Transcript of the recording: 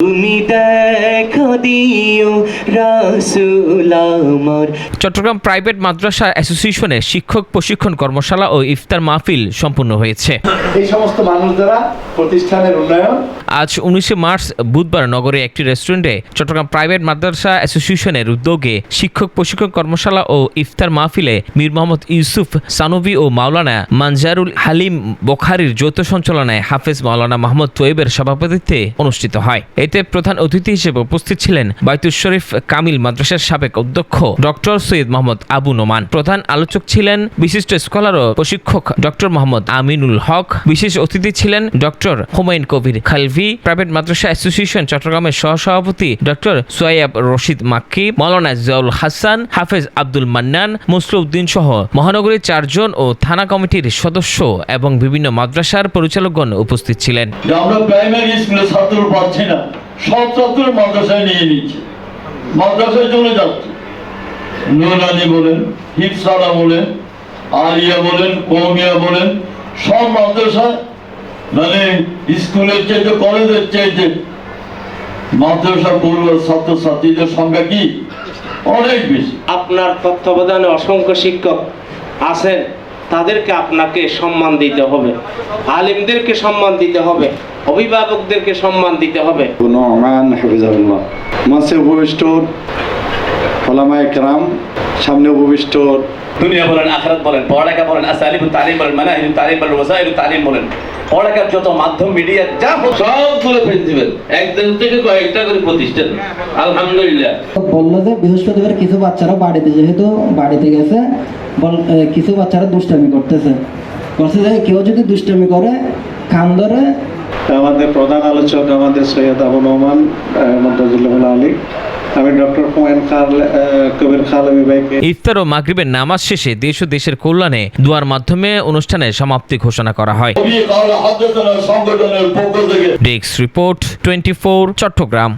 তুমি দেখো দিও রাসূল আমার। চট্টগ্রাম প্রাইভেট মাদ্রাসা অ্যাসোসিয়েশনের শিক্ষক প্রশিক্ষণ কর্মশালা ও ইফতার মাহফিল সম্পন্ন হয়েছে। এই সমস্ত মানুষ দ্বারা প্রতিষ্ঠানের উন্নয়ন। আজ 19 মার্চ বুধবার নগরে একটি রেস্টুরেন্টে চট্টগ্রাম প্রাইভেট মাদ্রাসা অ্যাসোসিয়েশনের উদ্যোগে শিক্ষক প্রশিক্ষণ কর্মশালা ও ইফতার মাহফিলে মীর মোহাম্মদ ইউসুফ সানভী ও মাওলানা মানজারুল হালিম বোখারির যৌথ সঞ্চালনায় হাফেজ মাওলানা মাহমুদ তোয়েবের সভাপতিত্বে অনুষ্ঠিত হয়। এতে প্রধান অতিথি হিসেবে উপস্থিত ছিলেন বাইতুল শরীফ কামিল মাদ্রাসার সাবেক অধ্যক্ষ ডক্টর সৈয়দ মোহাম্মদ আবু নোমান। প্রধান আলোচক ছিলেন বিশিষ্ট স্কলার ও প্রশিক্ষক ডক্টর মোহাম্মদ আমিনুল হক। বিশেষ অতিথি ছিলেন ডক্টর হুমায়ুন কবির খালভি, প্রাইভেট মাদ্রাসা অ্যাসোসিয়েশন চট্টগ্রামের সহসভাপতি ডক্টর সোয়াইব রশিদ মাক্কি, মাওলানা জিয়াউল হাসান, হাফেজ আব্দুল মান্নান, মুসলিউদ্দিন সহ মহানগরীর 4 জন ও থানা কমিটির সদস্য এবং বিভিন্ন মাদ্রাসার পরিচালকগণ উপস্থিত ছিলেন। আমরা প্রাইমারি স্কুলে ছাত্র পাচ্ছি না, সব ছাত্র মাদ্রাসায় নিয়ে নিচ্ছে, মাদ্রাসায় চলে যাচ্ছে। নুরানি বলেন, হিফসারা বলেন, আলিয়া বলেন, কৌমিয়া বলেন, সব মাদ্রাসা মানে স্কুলের চাইতে কলেজের চাইতে মাদ্রাসা পড়ুয়া ছাত্র ছাত্রীদের সংখ্যা কি অনেক বেশি। আপনার তত্ত্বাবধানে অসংখ্য শিক্ষক আছেন, তাদেরকে আপনাকে সম্মান দিতে হবে, আলিমদেরকে সম্মান দিতে হবে, অভিভাবকদেরকে সম্মান দিতে হবে। নোমান হাফিজাহুল্লাহ মঞ্চে উপবিষ্ট ওলামায়ে কেরাম, সামনে উপবিষ্ট দুনিয়া বলেন, আখিরাত বলেন, পড়ালেখা বলেন, আসালিবুত তালিম বলেন, মানাহিজুত তালিম বলেন, ওয়াসাইলুত তালিম বলেন, পড়ালেখার যত মাধ্যম মিডিয়া যা সবগুলো প্রিন্সিপাল একদিন থেকে কয়েকটা করে প্রতিষ্ঠান। আলহামদুলিল্লাহ বললো যে বৃহস্পতিবার কিছু বাচ্চারা বাড়িতে, যেহেতু বাড়িতে গেছে, কিছু বাচ্চারা দুষ্টামি করতেছে যে কেউ যদি দুষ্টামি করে কান ধরে। আমাদের প্রধান আলোচক আমাদের সৈয়দ আবু নোমান মন্তাজুল্লাহ আলী, আমি ডক্টর হুমায়ুন কবির খালভি ভাইকে। ইফতার ও মাগরিবের নামাজ শেষে দেশ ও দেশের কল্যাণে দোয়ার মাধ্যমে অনুষ্ঠানের সমাপ্তি ঘোষণা করা হয়। সংগঠনের পক্ষ থেকে ডেস্ক রিপোর্ট 24 চট্টগ্রাম।